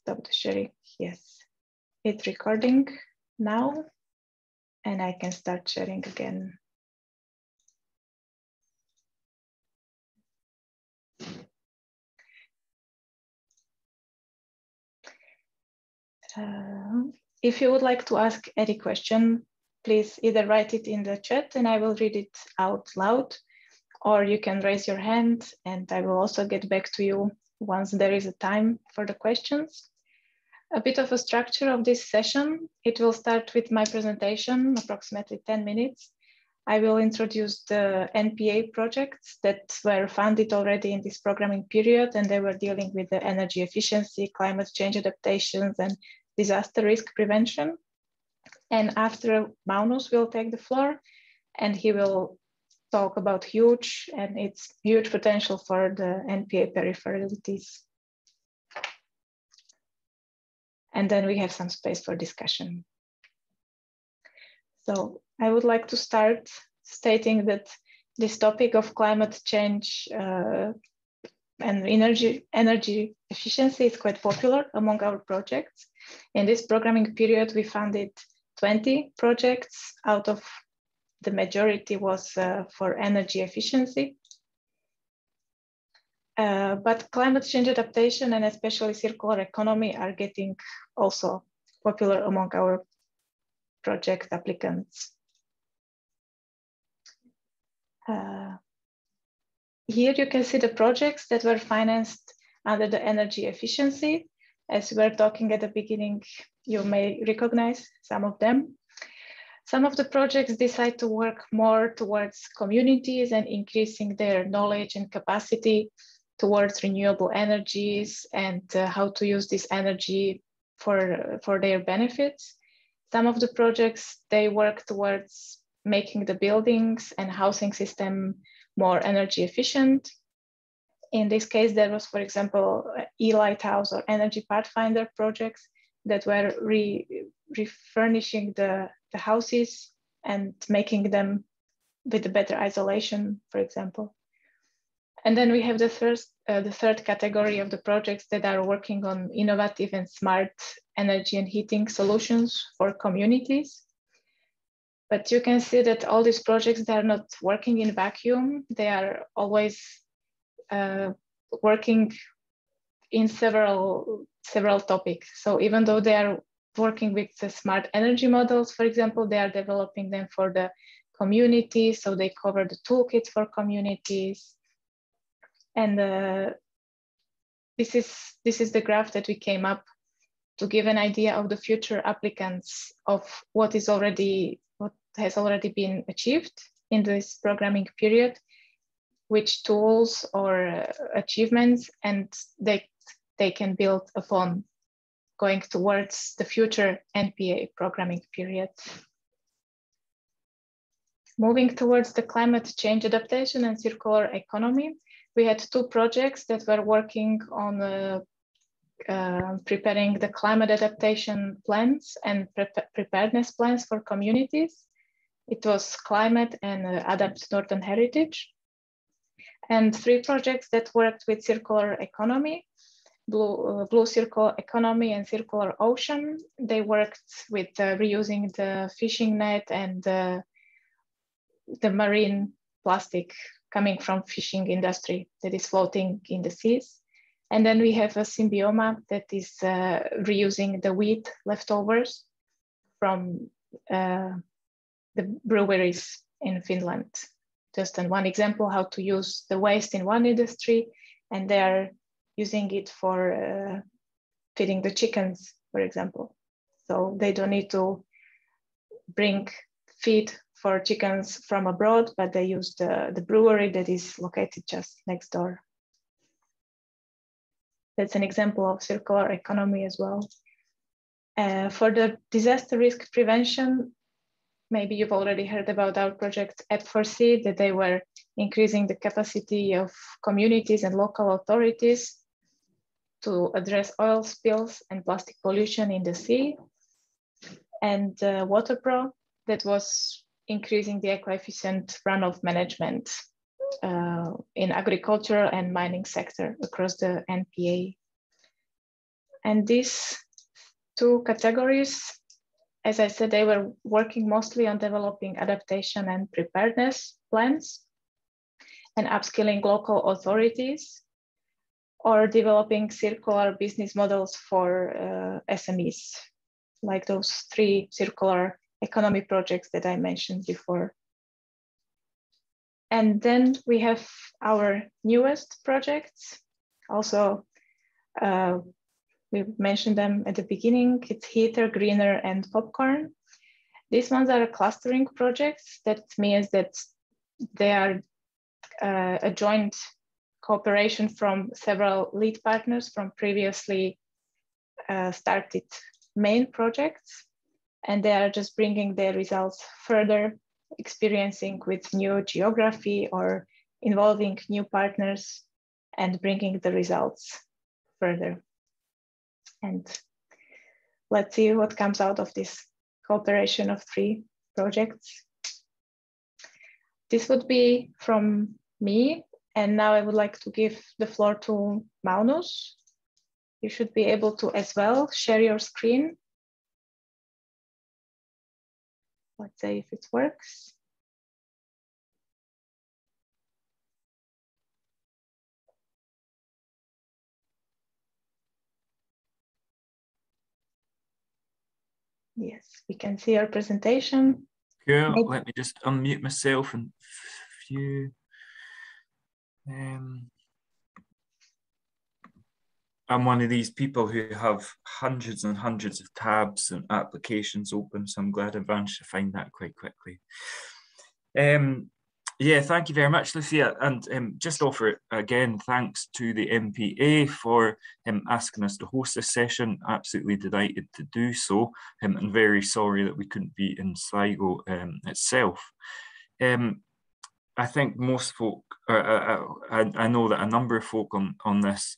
stop the sharing. Yes, it's recording now, and I can start sharing again. If you would like to ask any question, please either write it in the chat and I will read it out loud, or you can raise your hand and I will also get back to you once there is a time for the questions. A bit of a structure of this session. It will start with my presentation, approximately 10 minutes. I will introduce the NPA projects that were funded already in this programming period, and they were dealing with the energy efficiency, climate change adaptations, and disaster risk prevention. And after, Magnus will take the floor and he will talk about huge and its huge potential for the NPA peripheralities. And then we have some space for discussion. So I would like to start stating that this topic of climate change and energy efficiency is quite popular among our projects. In this programming period, we funded 20 projects, out of the majority was for energy efficiency. But climate change adaptation and especially circular economy are getting also popular among our project applicants. Here you can see the projects that were financed under the energy efficiency. As we were talking at the beginning, you may recognize some of them. Some of the projects decide to work more towards communities and increasing their knowledge and capacity towards renewable energies and how to use this energy for their benefits. Some of the projects, they work towards making the buildings and housing system more energy efficient. In this case, there was, for example, e-lighthouse or energy pathfinder projects that were refurnishing the houses and making them with a better isolation, for example. And then we have the third category of the projects that are working on innovative and smart energy and heating solutions for communities. But you can see that all these projects, they are not working in vacuum. They are always working in several topics. So even though they are working with the smart energy models, for example, they are developing them for the community. So they cover the toolkits for communities. And this is the graph that we came up to give an idea of the future applicants of what has already been achieved in this programming period, which tools or achievements, and they can build upon going towards the future NPA programming period. Moving towards the climate change adaptation and circular economy, we had two projects that were working on preparing the climate adaptation plans and preparedness plans for communities. It was Climate and Adapt Northern Heritage. And three projects that worked with circular economy, Blue Circular Economy and Circular Ocean. They worked with reusing the fishing net and the marine plastic coming from fishing industry that is floating in the seas. And then we have a Symbioma that is reusing the wheat leftovers from the breweries in Finland. Just one example how to use the waste in one industry, and they are using it for feeding the chickens, for example. So they don't need to bring feed for chickens from abroad, but they use the brewery that is located just next door. That's an example of circular economy as well. For the disaster risk prevention, maybe you've already heard about our project App4C, that they were increasing the capacity of communities and local authorities to address oil spills and plastic pollution in the sea. And WaterPro, that was increasing the eco-efficient runoff management in agricultural and mining sector across the NPA. And these two categories, as I said, they were working mostly on developing adaptation and preparedness plans and upskilling local authorities or developing circular business models for SMEs, like those 3 circular economy projects that I mentioned before. And then we have our newest projects. Also, we mentioned them at the beginning. It's Heater, Greener, and Popcorn. These ones are clustering projects. That means that they are a joint cooperation from several lead partners from previously started main projects. And they are just bringing their results further, experiencing with new geography or involving new partners and bringing the results further. And let's see what comes out of this cooperation of 3 projects. This would be from me. And now I would like to give the floor to Magnus. You should be able to as well share your screen. Let's say if it works. Yes, we can see our presentation. Yeah, let me just unmute myself and view. I'm one of these people who have hundreds and hundreds of tabs and applications open, so I'm glad I managed to find that quite quickly. Yeah, thank you very much, Lucia. And just offer again thanks to the NPA for asking us to host this session. Absolutely delighted to do so, and very sorry that we couldn't be in Sligo itself. I think most folk, I know that a number of folk on this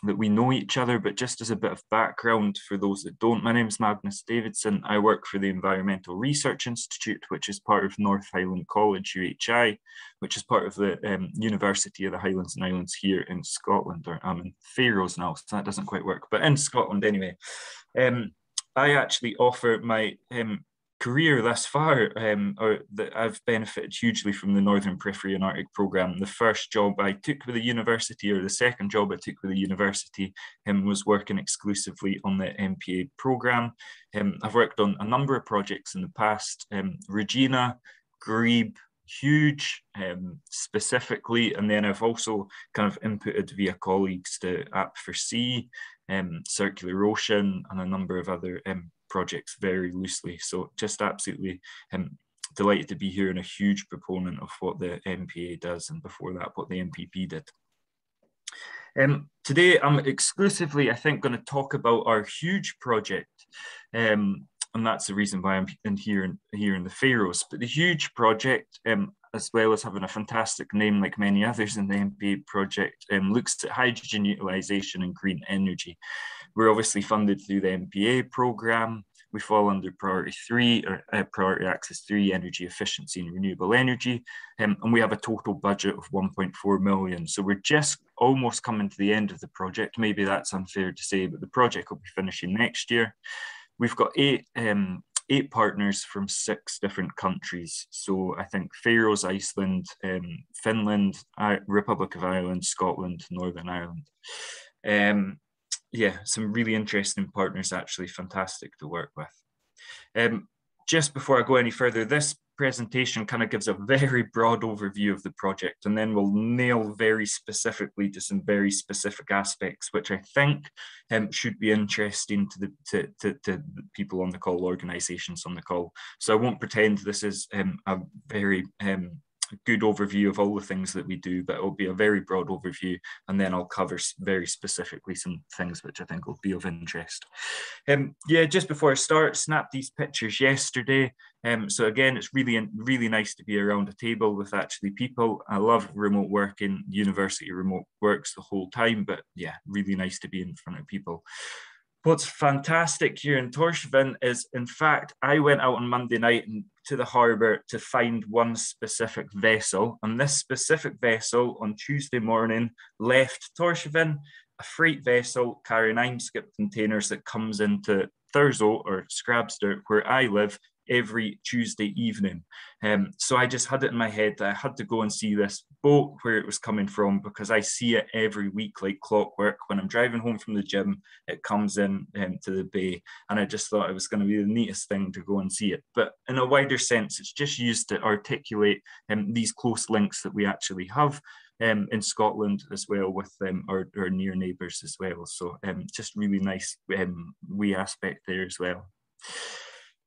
that we know each other, but just as a bit of background for those that don't, my name is Magnus Davidson. I work for the Environmental Research Institute, which is part of North Highland College, UHI, which is part of the University of the Highlands and Islands here in Scotland, or I'm in Faroes now, so that doesn't quite work, but in Scotland anyway. I actually offer my career thus far, or that I've benefited hugely from the Northern Periphery and Arctic programme. The first job I took with the university, or the second job I took with the university, was working exclusively on the NPA programme. I've worked on a number of projects in the past, Regina, Grebe, huge specifically, and then I've also kind of inputted via colleagues to App4C, Circular Ocean, and a number of other projects very loosely. So just absolutely delighted to be here and a huge proponent of what the NPA does, and before that what the NPP did. Today I'm exclusively, I think, going to talk about our huge project, and that's the reason why I'm here in the Faroes. But the huge project, as well as having a fantastic name like many others in the NPA project, looks at hydrogen utilisation and green energy. We're obviously funded through the NPA programme. We fall under Priority 3, or Priority Access 3, Energy Efficiency and Renewable Energy, and we have a total budget of 1.4 million. So we're just almost coming to the end of the project. Maybe that's unfair to say, but the project will be finishing next year. We've got eight partners from 6 different countries. So I think Faroes, Iceland, Finland, Republic of Ireland, Scotland, Northern Ireland. Yeah, some really interesting partners, actually fantastic to work with. Just before I go any further, this presentation kind of gives a very broad overview of the project, and then we'll nail very specifically to some very specific aspects, which I think should be interesting to the people on the call, organisations on the call. So I won't pretend this is a very good overview of all the things that we do, but it'll be a very broad overview, and then I'll cover very specifically some things which I think will be of interest. Yeah, just before I start, snapped these pictures yesterday. So again, it's really nice to be around a table with actually people. I love remote working. University remote works the whole time, but yeah, really nice to be in front of people. What's fantastic here in Tórshavn is, in fact, I went out on Monday night to the harbour to find one specific vessel, and this specific vessel on Tuesday morning left Tórshavn a freight vessel carrying IMSCIP containers that comes into Thurso or Scrabster, where I live, every Tuesday evening. So I just had it in my head that I had to go and see this boat, where it was coming from, because I see it every week like clockwork. When I'm driving home from the gym, it comes in to the bay, and I just thought it was going to be the neatest thing to go and see it. But in a wider sense, it's just used to articulate these close links that we actually have in Scotland, as well with our near neighbours as well. So just really nice wee aspect there as well.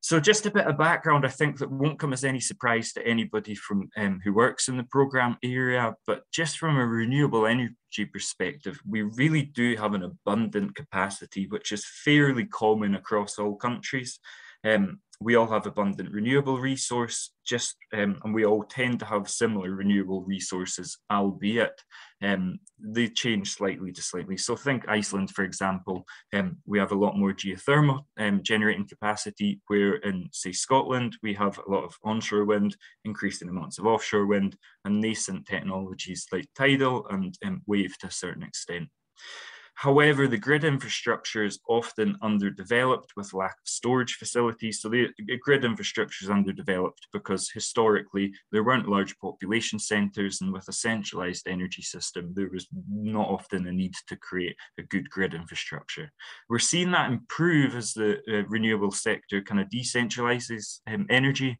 So just a bit of background, I think that won't come as any surprise to anybody from who works in the programme area, but just from a renewable energy perspective, we really do have an abundant capacity, which is fairly common across all countries. We all have abundant renewable resource, and we all tend to have similar renewable resources, albeit they change slightly to slightly. So think Iceland, for example, we have a lot more geothermal generating capacity, where in, say, Scotland, we have a lot of onshore wind, increasing amounts of offshore wind, and nascent technologies like tidal and wave to a certain extent. However, the grid infrastructure is often underdeveloped with lack of storage facilities. So the grid infrastructure is underdeveloped because historically there weren't large population centres, and with a centralised energy system, there was not often a need to create a good grid infrastructure. We're seeing that improve as the renewable sector kind of decentralises energy,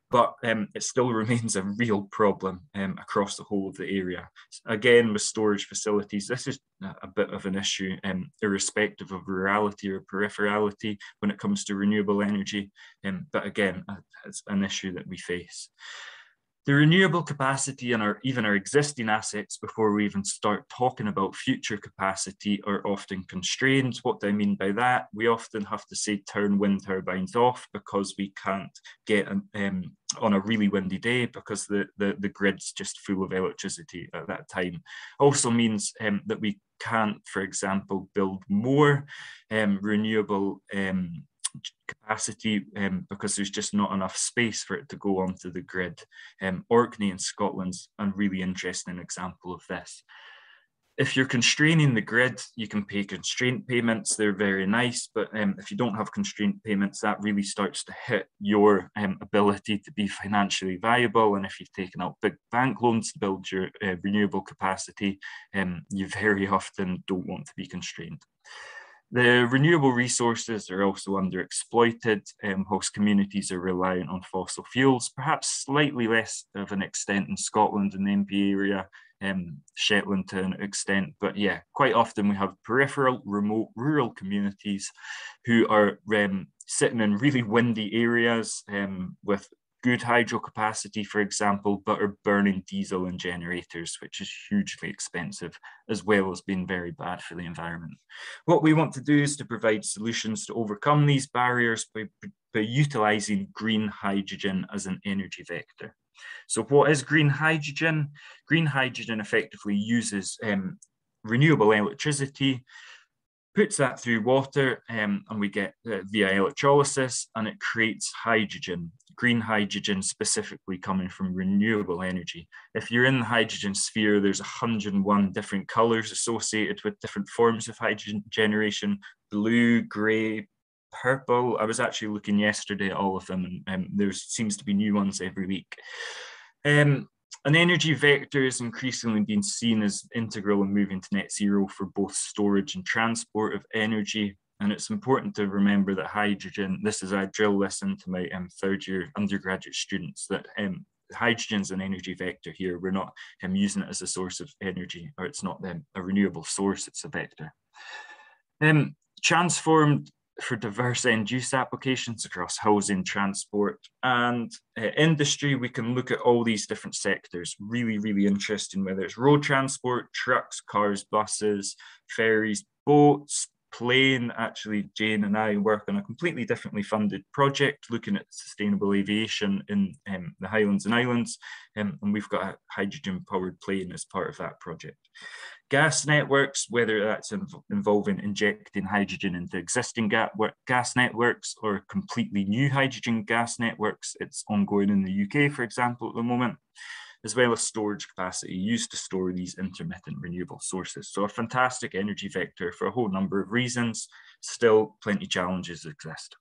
but it still remains a real problem across the whole of the area. Again, with storage facilities, this is a bit of an issue, irrespective of rurality or peripherality when it comes to renewable energy. But again, it's an issue that we face. The renewable capacity and even our existing assets, before we even start talking about future capacity, are often constrained. What do I mean by that? We often have to say turn wind turbines off because we can't get on a really windy day because the grid's just full of electricity at that time. Also means that we can't, for example, build more renewable capacity because there's just not enough space for it to go onto the grid. Orkney in Scotland's a really interesting example of this. If you're constraining the grid, you can pay constraint payments. They're very nice, but if you don't have constraint payments, that really starts to hit your ability to be financially viable. And if you've taken out big bank loans to build your renewable capacity, you very often don't want to be constrained. The renewable resources are also underexploited. Host communities are reliant on fossil fuels, perhaps slightly less of an extent in Scotland and the NPA area, Shetland to an extent, but yeah, quite often we have peripheral, remote, rural communities who are sitting in really windy areas with good hydro capacity, for example, but are burning diesel in generators, which is hugely expensive, as well as being very bad for the environment. What we want to do is to provide solutions to overcome these barriers by utilising green hydrogen as an energy vector. So what is green hydrogen? Green hydrogen effectively uses renewable electricity, puts that through water, and we get via electrolysis, and it creates hydrogen. Green hydrogen specifically coming from renewable energy. If you're in the hydrogen sphere, there's 101 different colors associated with different forms of hydrogen generation: blue, gray, purple. I was actually looking yesterday at all of them, and there seems to be new ones every week. An energy vector is increasingly being seen as integral in moving to net zero for both storage and transport of energy. And it's important to remember that hydrogen, I drill this into my third year undergraduate students, that hydrogen is an energy vector here. We're not using it as a source of energy, or it's not a renewable source, it's a vector. Transformed for diverse end-use applications across housing, transport, and industry. We can look at all these different sectors. Really, really interesting, whether it's road transport, trucks, cars, buses, ferries, boats, plane. Actually, Jane and I work on a completely differently funded project looking at sustainable aviation in the Highlands and Islands, and we've got a hydrogen-powered plane as part of that project. Gas networks, whether that's involving injecting hydrogen into existing gas networks or completely new hydrogen gas networks. It's ongoing in the UK, for example, at the moment. as well as storage capacity used to store these intermittent renewable sources. So a fantastic energy vector for a whole number of reasons. Still, plenty of challenges exist.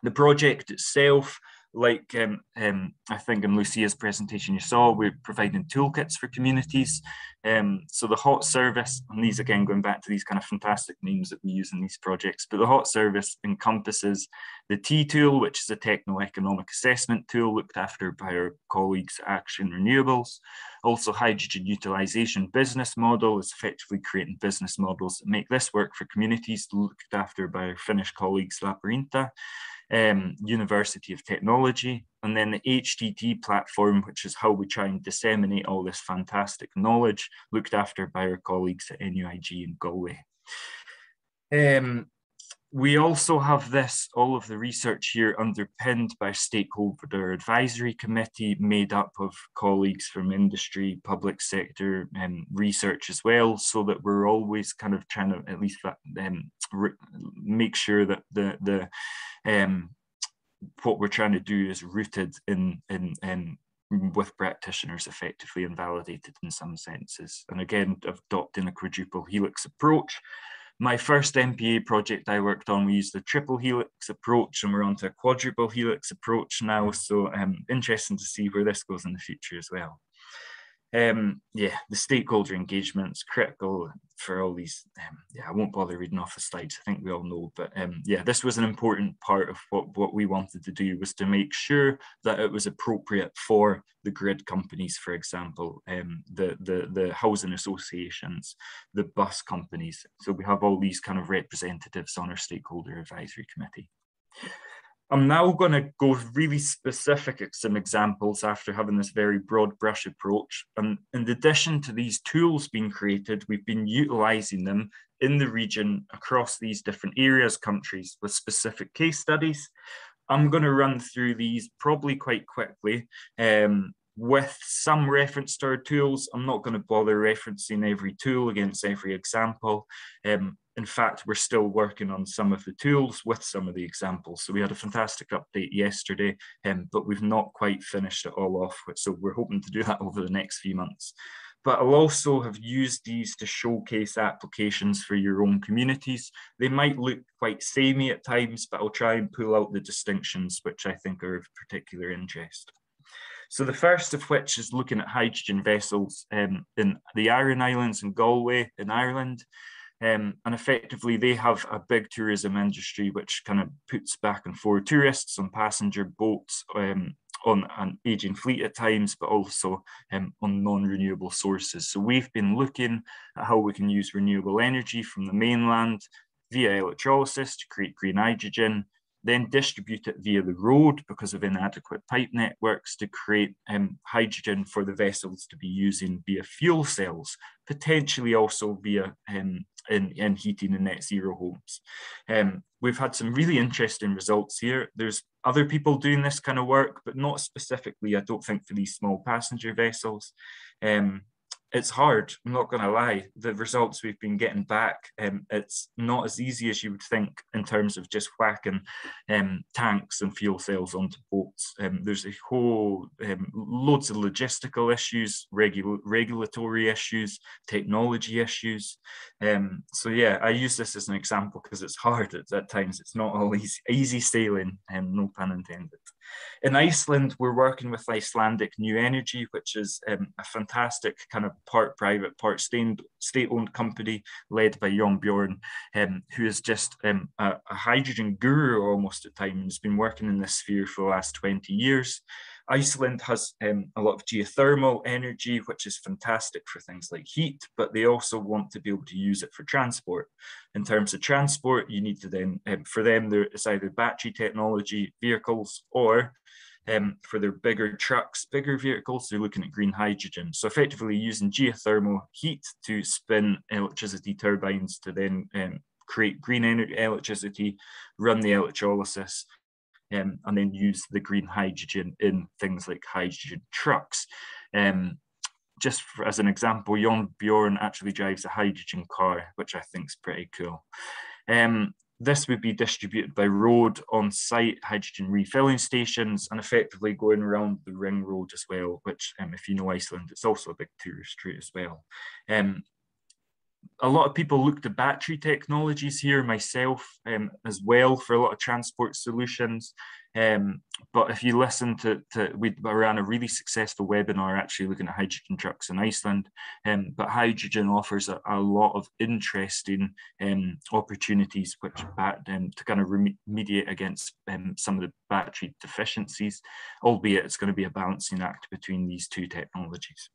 The project itself, like I think in Lucia's presentation you saw, we're providing toolkits for communities. So the hot service, and these again going back to these kind of fantastic names that we use in these projects, but the hot service encompasses the T tool, which is a techno-economic assessment tool looked after by our colleagues at Action Renewables. Also, hydrogen utilization business model is effectively creating business models that make this work for communities looked after by our Finnish colleagues Laparinta. University of Technology, and then the HTT platform, which is how we try and disseminate all this fantastic knowledge, looked after by our colleagues at NUIG in Galway. We also have all of the research here underpinned by a stakeholder advisory committee made up of colleagues from industry, public sector, research as well, so that we're always kind of trying to at least make sure that what we're trying to do is rooted in with practitioners effectively and validated in some senses. And again, adopting a quadruple helix approach. My first NPA project I worked on, we used the triple helix approach, and we're on to a quadruple helix approach now. So interesting to see where this goes in the future as well. Yeah, the stakeholder engagement's critical for all these. Yeah, I won't bother reading off the slides. I think we all know, but yeah, this was an important part of what we wanted to do, was to make sure that it was appropriate for the grid companies, for example, the housing associations, the bus companies. So we have all these kind of representatives on our stakeholder advisory committee. I'm now going to go really specific at some examples after having this very broad brush approach. And in addition to these tools being created, we've been utilizing them in the region across these different areas, countries, with specific case studies. I'm going to run through these probably quite quickly with some reference to our tools. I'm not going to bother referencing every tool against every example. In fact, we're still working on some of the tools with some of the examples. So we had a fantastic update yesterday, but we've not quite finished it all off. So we're hoping to do that over the next few months. But I'll also have used these to showcase applications for your own communities. They might look quite samey at times, but I'll try and pull out the distinctions, which I think are of particular interest. So the first of which is looking at hydrogen vessels in the Aran Islands in Galway in Ireland. And effectively, they have a big tourism industry which kind of puts back and forth tourists on passenger boats, on an aging fleet at times, but also on non-renewable sources. So we've been looking at how we can use renewable energy from the mainland via electrolysis to create green hydrogen, then distribute it via the road because of inadequate pipe networks to create hydrogen for the vessels to be using via fuel cells, potentially also via in heating and net zero homes. We've had some really interesting results here. There's other people doing this kind of work, but not specifically, I don't think, for these small passenger vessels. It's hard, I'm not going to lie. The results we've been getting back, it's not as easy as you would think in terms of just whacking tanks and fuel cells onto boats. There's a whole loads of logistical issues, regulatory issues, technology issues. So yeah, I use this as an example because it's hard at times. It's not all easy sailing, no pun intended. In Iceland, we're working with Icelandic New Energy, which is a fantastic kind of part private, part state-owned company led by Jon Bjorn, who is just a hydrogen guru almost at times, and has been working in this sphere for the last 20 years. Iceland has a lot of geothermal energy, which is fantastic for things like heat, but they also want to be able to use it for transport. In terms of transport, you need to then, for them, it's either battery technology vehicles or for their bigger trucks, bigger vehicles, they're looking at green hydrogen. So effectively using geothermal heat to spin electricity turbines to then create green energy electricity, run the electrolysis, and then use the green hydrogen in things like hydrogen trucks. Just as an example, Jon Bjorn actually drives a hydrogen car, which I think is pretty cool. This would be distributed by road on-site hydrogen refilling stations and effectively going around the ring road as well, which if you know Iceland, it's also a big tourist route as well. A lot of people look to battery technologies here, myself as well, for a lot of transport solutions. But if you listen we ran a really successful webinar actually looking at hydrogen trucks in Iceland. But hydrogen offers a lot of interesting opportunities which to kind of remediate against some of the battery deficiencies, albeit it's going to be a balancing act between these two technologies.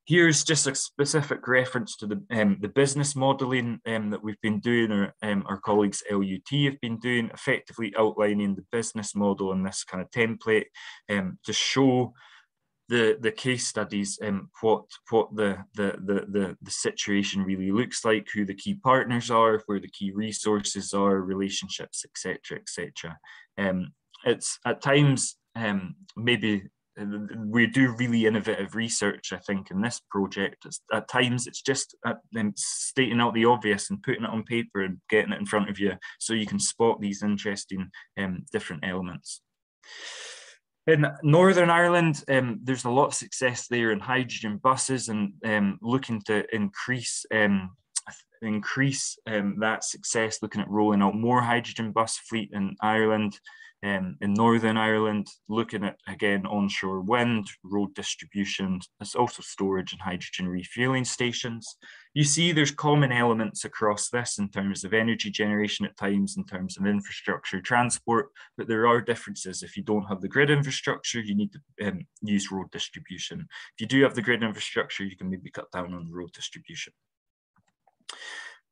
Here's just a specific reference to the business modelling that we've been doing, or our colleagues LUT have been doing, effectively outlining the business model in this kind of template to show the case studies, what the situation really looks like, who the key partners are, where the key resources are, relationships, etc., etc. It's at times maybe we do really innovative research, I think, in this project. At times it's just stating out the obvious and putting it on paper and getting it in front of you so you can spot these interesting different elements. In Northern Ireland, there's a lot of success there in hydrogen buses and looking to increase that success, looking at rolling out more hydrogen bus fleet in Ireland. In Northern Ireland, looking at, again, onshore wind, road distribution, there's also storage and hydrogen refueling stations. You see there's common elements across this in terms of energy generation at times, in terms of infrastructure, transport, but there are differences. If you don't have the grid infrastructure, you need to use road distribution. If you do have the grid infrastructure, you can maybe cut down on the road distribution.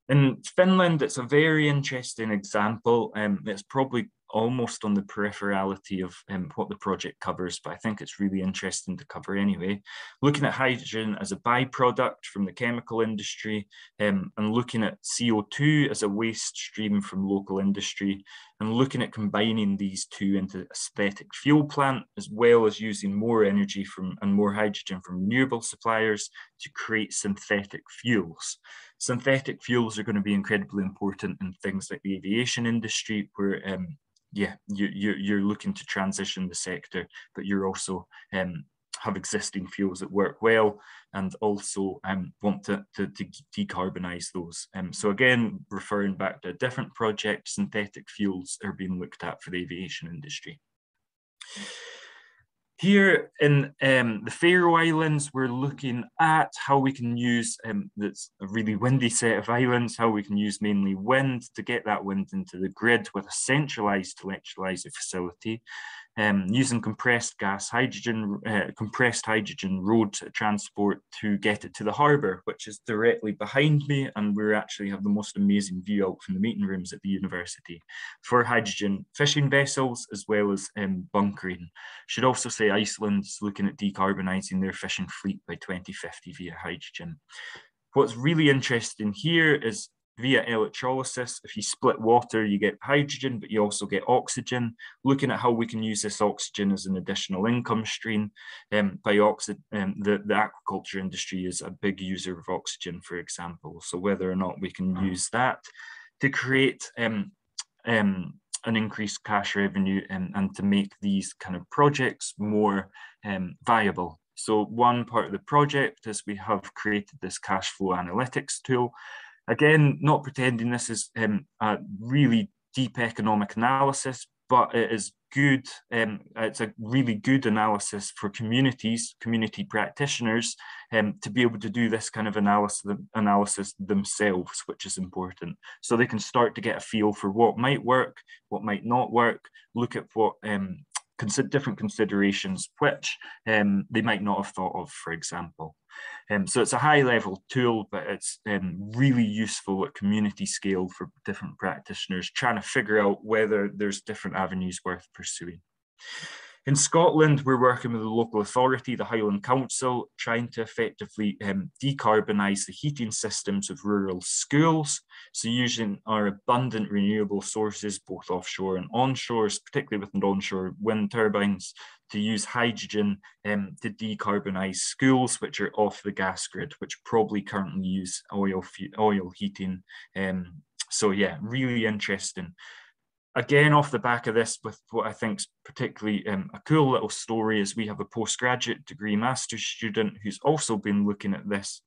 In Finland, it's a very interesting example. It's probably almost on the peripherality of what the project covers, but I think it's really interesting to cover anyway. Looking at hydrogen as a byproduct from the chemical industry, and looking at CO2 as a waste stream from local industry, and looking at combining these two into a synthetic fuel plant, as well as using more energy and more hydrogen from renewable suppliers to create synthetic fuels. Synthetic fuels are going to be incredibly important in things like the aviation industry, where you're looking to transition the sector, but you're also have existing fuels that work well and also want to decarbonize those. So again, referring back to a different project, synthetic fuels are being looked at for the aviation industry. Here in the Faroe Islands, we're looking at how we can use, that's a really windy set of islands, how we can use mainly wind to get that wind into the grid with a centralized electrolyzer facility, using compressed hydrogen road transport to get it to the harbour, which is directly behind me, and we actually have the most amazing view out from the meeting rooms at the university for hydrogen fishing vessels as well as bunkering. Should also say Iceland's looking at decarbonising their fishing fleet by 2050 via hydrogen. What's really interesting here is via electrolysis, if you split water, you get hydrogen, but you also get oxygen. Looking at how we can use this oxygen as an additional income stream. The aquaculture industry is a big user of oxygen, for example. So whether or not we can use that to create an increased cash revenue and to make these kind of projects more viable. So one part of the project is we have created this cash flow analytics tool. Again, not pretending this is a really deep economic analysis, but it is good. It's a really good analysis for community practitioners, to be able to do this kind of analysis themselves, which is important. So they can start to get a feel for what might work, what might not work, look at what different considerations which they might not have thought of, for example. So it's a high-level tool, but it's really useful at community scale for different practitioners trying to figure out whether there's different avenues worth pursuing. In Scotland, we're working with the local authority, the Highland Council, trying to effectively decarbonise the heating systems of rural schools. So using our abundant renewable sources, both offshore and onshore, particularly with onshore wind turbines, to use hydrogen to decarbonise schools which are off the gas grid, which probably currently use oil heating So yeah, really interesting. Again, off the back of this, with what I think is particularly a cool little story, is we have a postgraduate degree master's student who's also been looking at this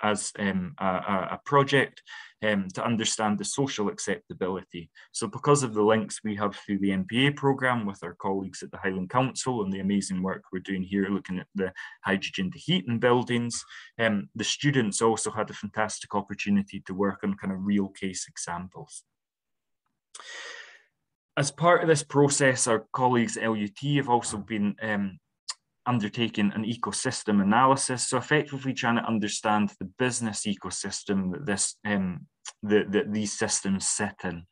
as a project to understand the social acceptability. So because of the links we have through the NPA programme with our colleagues at the Highland Council and the amazing work we're doing here looking at the hydrogen to heat in buildings, the students also had a fantastic opportunity to work on kind of real case examples. As part of this process, our colleagues at LUT have also been undertaking an ecosystem analysis, so effectively trying to understand the business ecosystem that that these systems sit in.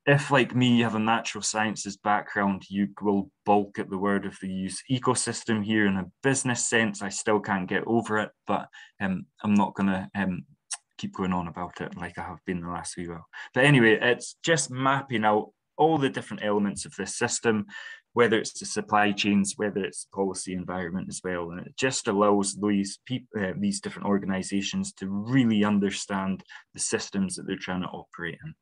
If, like me, you have a natural sciences background, you will balk at the word of the use ecosystem here in a business sense. I still can't get over it, but I'm not going to keep going on about it like I have been the last wee while. But anyway, it's just mapping out all the different elements of this system, whether it's the supply chains, whether it's the policy environment as well. And it just allows these different organizations to really understand the systems that they're trying to operate in.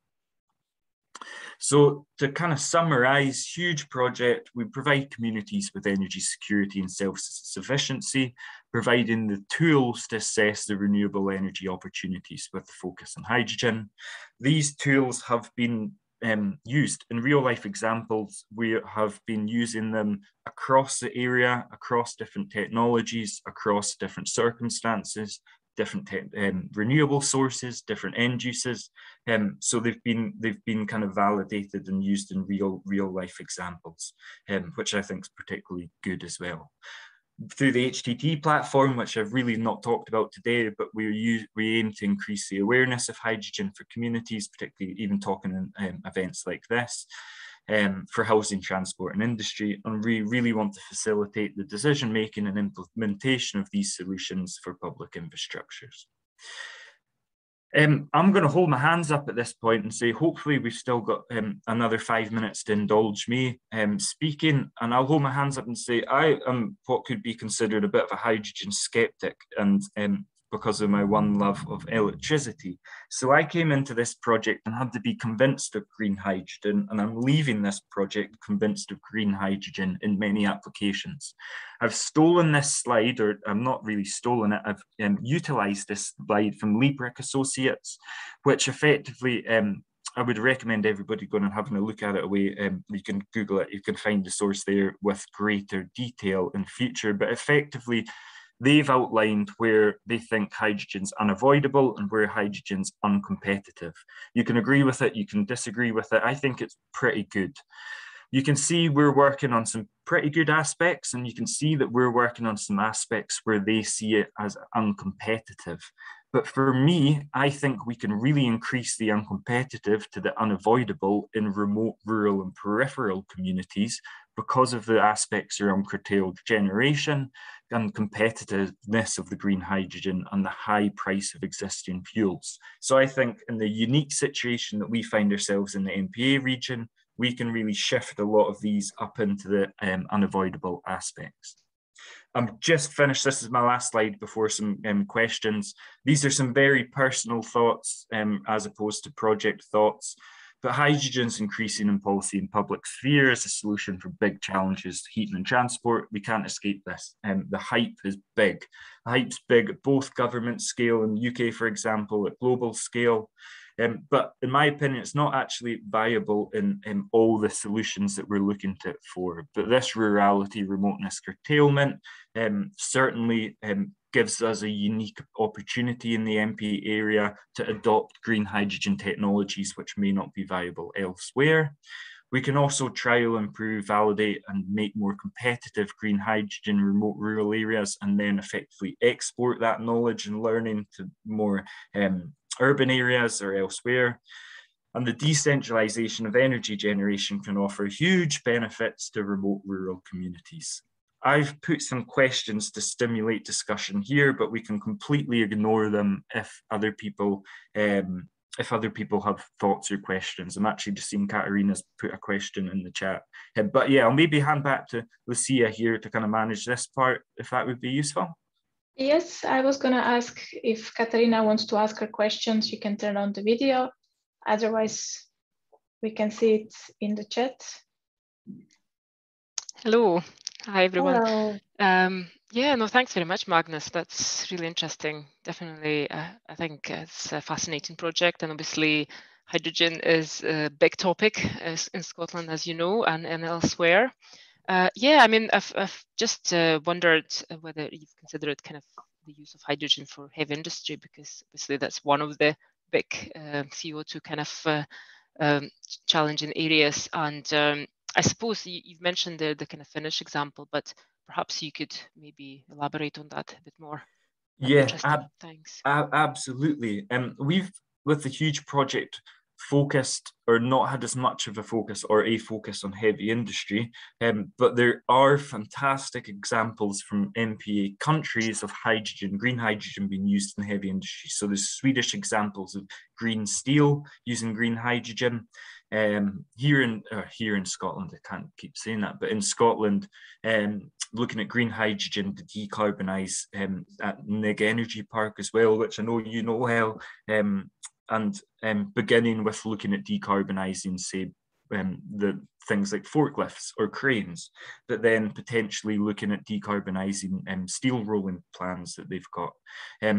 So to kind of summarize, huge project, we provide communities with energy security and self-sufficiency, providing the tools to assess the renewable energy opportunities with the focus on hydrogen. These tools have been used in real life examples. We have been using them across the area, across different technologies, across different circumstances, different renewable sources, different end uses. So they've been kind of validated and used in real life examples, which I think is particularly good as well. Through the HTT platform, which I've really not talked about today, but we aim to increase the awareness of hydrogen for communities, particularly even talking in events like this, for housing, transport and industry. And we really want to facilitate the decision-making and implementation of these solutions for public infrastructures. I'm going to hold my hands up at this point and say, hopefully we've still got another 5 minutes to indulge me speaking, and I'll hold my hands up and say I am what could be considered a bit of a hydrogen skeptic, and because of my one love of electricity. So I came into this project and had to be convinced of green hydrogen, and I'm leaving this project convinced of green hydrogen in many applications. I've stolen this slide, or I'm not really stolen it, I've utilized this slide from Liebrich Associates, which effectively I would recommend everybody going and having a look at it away. You can Google it, you can find the source there with greater detail in future, but effectively they've outlined where they think hydrogen's unavoidable and where hydrogen's uncompetitive. You can agree with it, you can disagree with it. I think it's pretty good. You can see we're working on some pretty good aspects, and you can see that we're working on some aspects where they see it as uncompetitive. But for me, I think we can really increase the uncompetitive to the unavoidable in remote, rural and peripheral communities because of the aspects around curtailed generation and competitiveness of the green hydrogen and the high price of existing fuels. So I think in the unique situation that we find ourselves in the NPA region, we can really shift a lot of these up into the unavoidable aspects. I'm just finished. This is my last slide before some questions. These are some very personal thoughts as opposed to project thoughts. But hydrogen's increasing in policy and public sphere as a solution for big challenges, heating and transport. We can't escape this. The hype is big. The hype's big at both government scale in the UK, for example, at global scale. But in my opinion, it's not actually viable in all the solutions that we're looking to it for. But this rurality, remoteness, curtailment certainly gives us a unique opportunity in the NPA area to adopt green hydrogen technologies which may not be viable elsewhere. We can also trial, improve, validate, and make more competitive green hydrogen in remote rural areas, and then effectively export that knowledge and learning to more urban areas or elsewhere. And the decentralization of energy generation can offer huge benefits to remote rural communities. I've put some questions to stimulate discussion here, but we can completely ignore them if other people have thoughts or questions. I'm actually just seeing Katarina's put a question in the chat. But yeah, I'll maybe hand back to Lucia here to kind of manage this part, if that would be useful. Yes, I was going to ask if Katarina wants to ask her questions, you can turn on the video. Otherwise, we can see it in the chat. Hello. Hi, everyone. Hello. Yeah, no, thanks very much, Magnus. That's really interesting. Definitely, I think it's a fascinating project, and obviously hydrogen is a big topic in Scotland, as you know, and elsewhere. Yeah, I mean, I've just wondered whether you've considered kind of the use of hydrogen for heavy industry, because obviously that's one of the big CO2 kind of challenging areas. And I suppose you've mentioned the kind of Finnish example, but perhaps you could maybe elaborate on that a bit more. That'd be interesting. Thanks. Absolutely. We've, with the huge project, focused or not had as much of a focus or a focus on heavy industry, but there are fantastic examples from NPA countries of hydrogen, green hydrogen being used in heavy industry. So there's Swedish examples of green steel using green hydrogen. Here in Scotland, I can't keep saying that, but in Scotland, looking at green hydrogen to decarbonise at NPA Energy Park as well, which I know you know well, and beginning with looking at decarbonising, say, the things like forklifts or cranes, but then potentially looking at decarbonising steel rolling plans that they've got.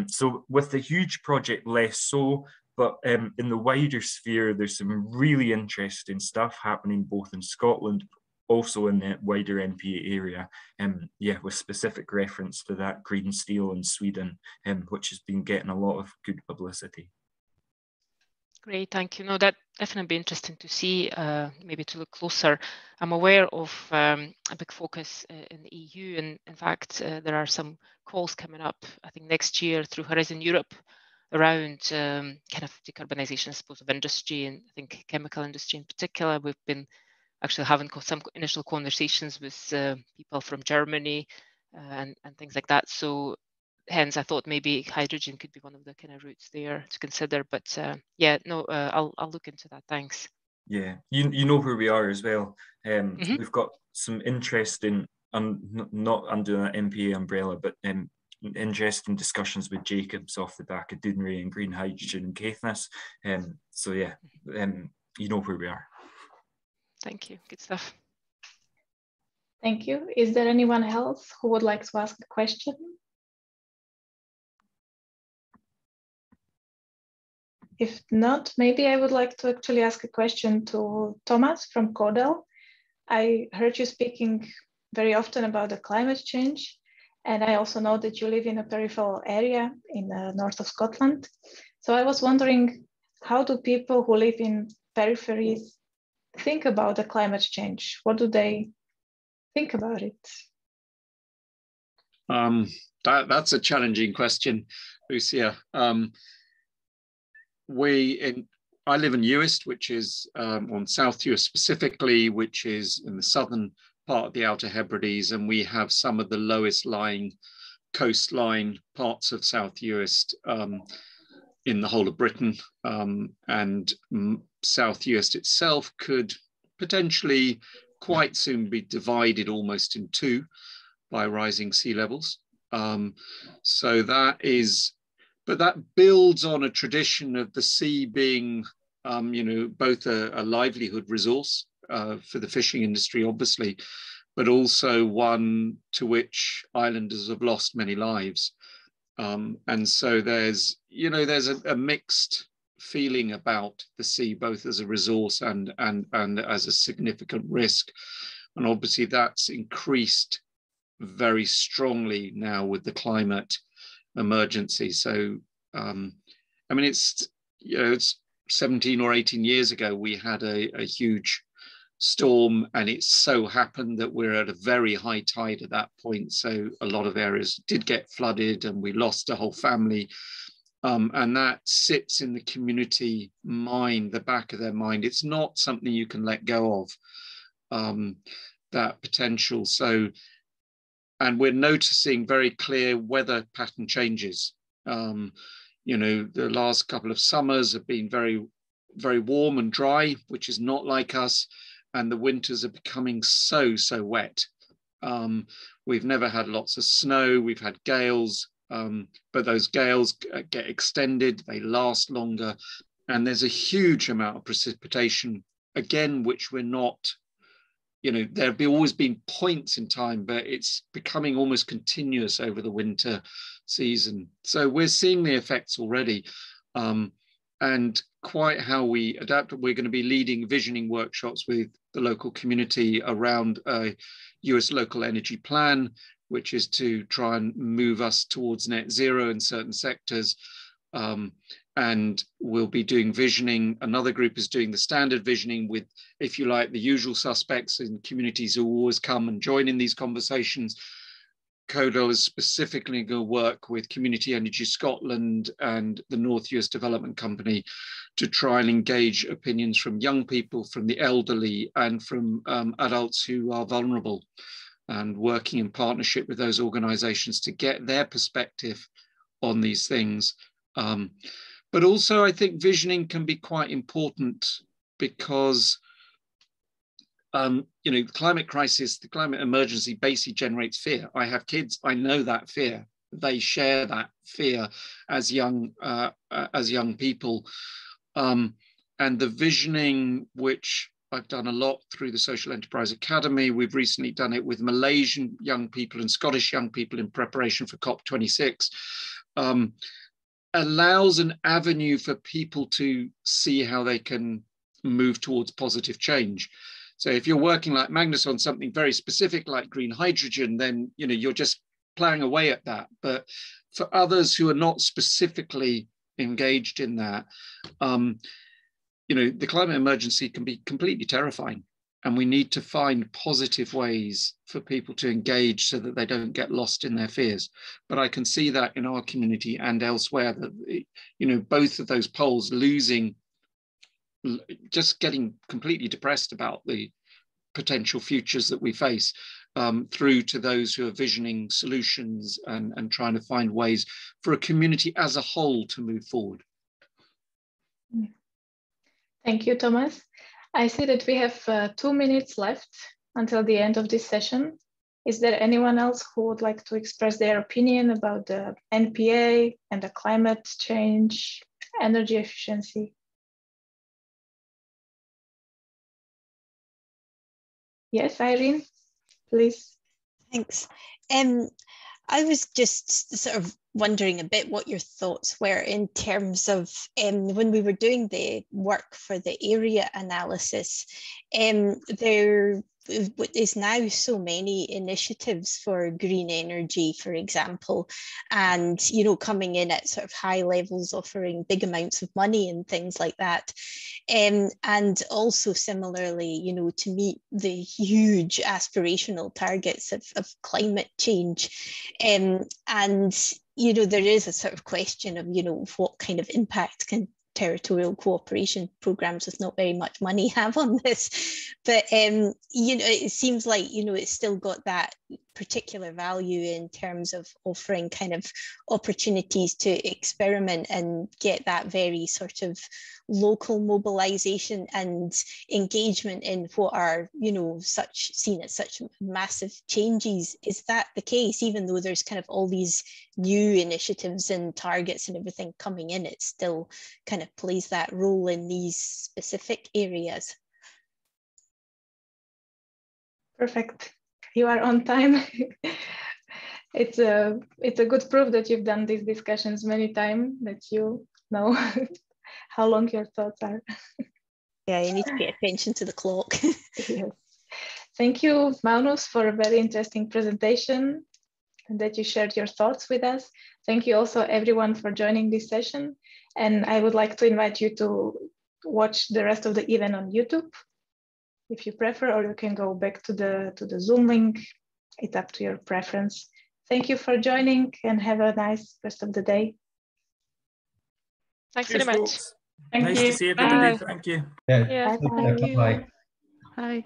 So with the huge project, less so, but in the wider sphere, there's some really interesting stuff happening both in Scotland, also in the wider NPA area, yeah, with specific reference to that green steel in Sweden, which has been getting a lot of good publicity. Great, thank you. No, that definitely be interesting to see, maybe to look closer. I'm aware of a big focus in the EU, and in fact, there are some calls coming up, I think next year through Horizon Europe, around kind of decarbonisation, I suppose, of industry, and I think chemical industry in particular. We've been actually having some initial conversations with people from Germany and things like that. So hence, I thought maybe hydrogen could be one of the kind of routes there to consider. But yeah, no, I'll look into that. Thanks. Yeah, you know where we are as well. We've got some interesting, not under an NPA umbrella, but interesting discussions with Jacobs off the back of Dunray and green hydrogen and Caithness. So yeah, you know where we are. Thank you. Good stuff. Thank you. Is there anyone else who would like to ask a question? If not, maybe I would like to actually ask a question to Thomas from Codel. I heard you speaking very often about the climate change, and I also know that you live in a peripheral area in the north of Scotland. So I was wondering, how do people who live in peripheries think about the climate change? What do they think about it? That's a challenging question, Lucia. I live in Uist, which is on South Uist specifically, which is in the southern part of the Outer Hebrides, and we have some of the lowest lying coastline parts of South Uist in the whole of Britain, and South Uist itself could potentially quite soon be divided almost in two by rising sea levels. So that is, but that builds on a tradition of the sea being, you know, both a livelihood resource for the fishing industry, obviously, but also one to which islanders have lost many lives. And so there's, you know, there's a mixed feeling about the sea, both as a resource and as a significant risk. And obviously that's increased very strongly now with the climate emergency. So, I mean, it's, you know, it's 17 or 18 years ago, we had a huge storm, and it so happened that we're at a very high tide at that point. So a lot of areas did get flooded, and we lost a whole family. And that sits in the community mind, the back of their mind. It's not something you can let go of, that potential. So, and we're noticing very clear weather pattern changes. You know, the last couple of summers have been very, very warm and dry, which is not like us. And the winters are becoming so wet. We've never had lots of snow. We've had gales, but those gales get extended. They last longer. And there's a huge amount of precipitation, again, which we're not, you know, there have always been points in time, but it's becoming almost continuous over the winter season. So we're seeing the effects already. And quite how we adapt, we're going to be leading visioning workshops with the local community around a US local energy plan, which is to try and move us towards net zero in certain sectors. And we'll be doing visioning. Another group is doing the standard visioning with, if you like, the usual suspects in communities who always come and join in these conversations. CODEL is specifically going to work with Community Energy Scotland and the North US Development Company to try and engage opinions from young people, from the elderly, and from adults who are vulnerable, and working in partnership with those organizations to get their perspective on these things. But also, I think visioning can be quite important because you know, the climate crisis, the climate emergency basically generates fear. I have kids, I know that fear. They share that fear as young people. And the visioning, which I've done a lot through the Social Enterprise Academy, we've recently done it with Malaysian young people and Scottish young people in preparation for COP26, allows an avenue for people to see how they can move towards positive change. So if you're working like Magnus on something very specific like green hydrogen, then you know you're just plowing away at that. But for others who are not specifically engaged in that, you know, the climate emergency can be completely terrifying, and we need to find positive ways for people to engage so that they don't get lost in their fears. But I can see that in our community and elsewhere that, you know, both of those poles losing, just getting completely depressed about the potential futures that we face, through to those who are visioning solutions and trying to find ways for a community as a whole to move forward. Thank you, Thomas. I see that we have 2 minutes left until the end of this session. Is there anyone else who would like to express their opinion about the NPA and the climate change, energy efficiency? Yes, Irene, please. Thanks. I was just sort of wondering a bit what your thoughts were in terms of when we were doing the work for the area analysis, there is now so many initiatives for green energy, for example, and, you know, coming in at sort of high levels, offering big amounts of money and things like that. And also similarly, you know, to meet the huge aspirational targets of climate change. And, you know, there is a sort of question of, you know, what kind of impact can territorial cooperation programs with not very much money have on this. But, you know, it seems like, you know, it's still got that particular value in terms of offering kind of opportunities to experiment and get that very sort of local mobilization and engagement in what are, you know, seen as such massive changes. Is that the case? Even though there's kind of all these new initiatives and targets and everything coming in, it still kind of plays that role in these specific areas. Perfect. You are on time. It's a good proof that you've done these discussions many times, that you know how long your thoughts are. Yeah, you need to pay attention to the clock. Yes. Thank you, Magnus, for a very interesting presentation and that you shared your thoughts with us. Thank you also everyone for joining this session. And I would like to invite you to watch the rest of the event on YouTube, if you prefer, or you can go back to the Zoom link. It's up to your preference. Thank you for joining and have a nice rest of the day. Thanks very much. Nice to see everybody. Thank you. Yeah. Yeah. Bye. Thank you. Bye. Bye.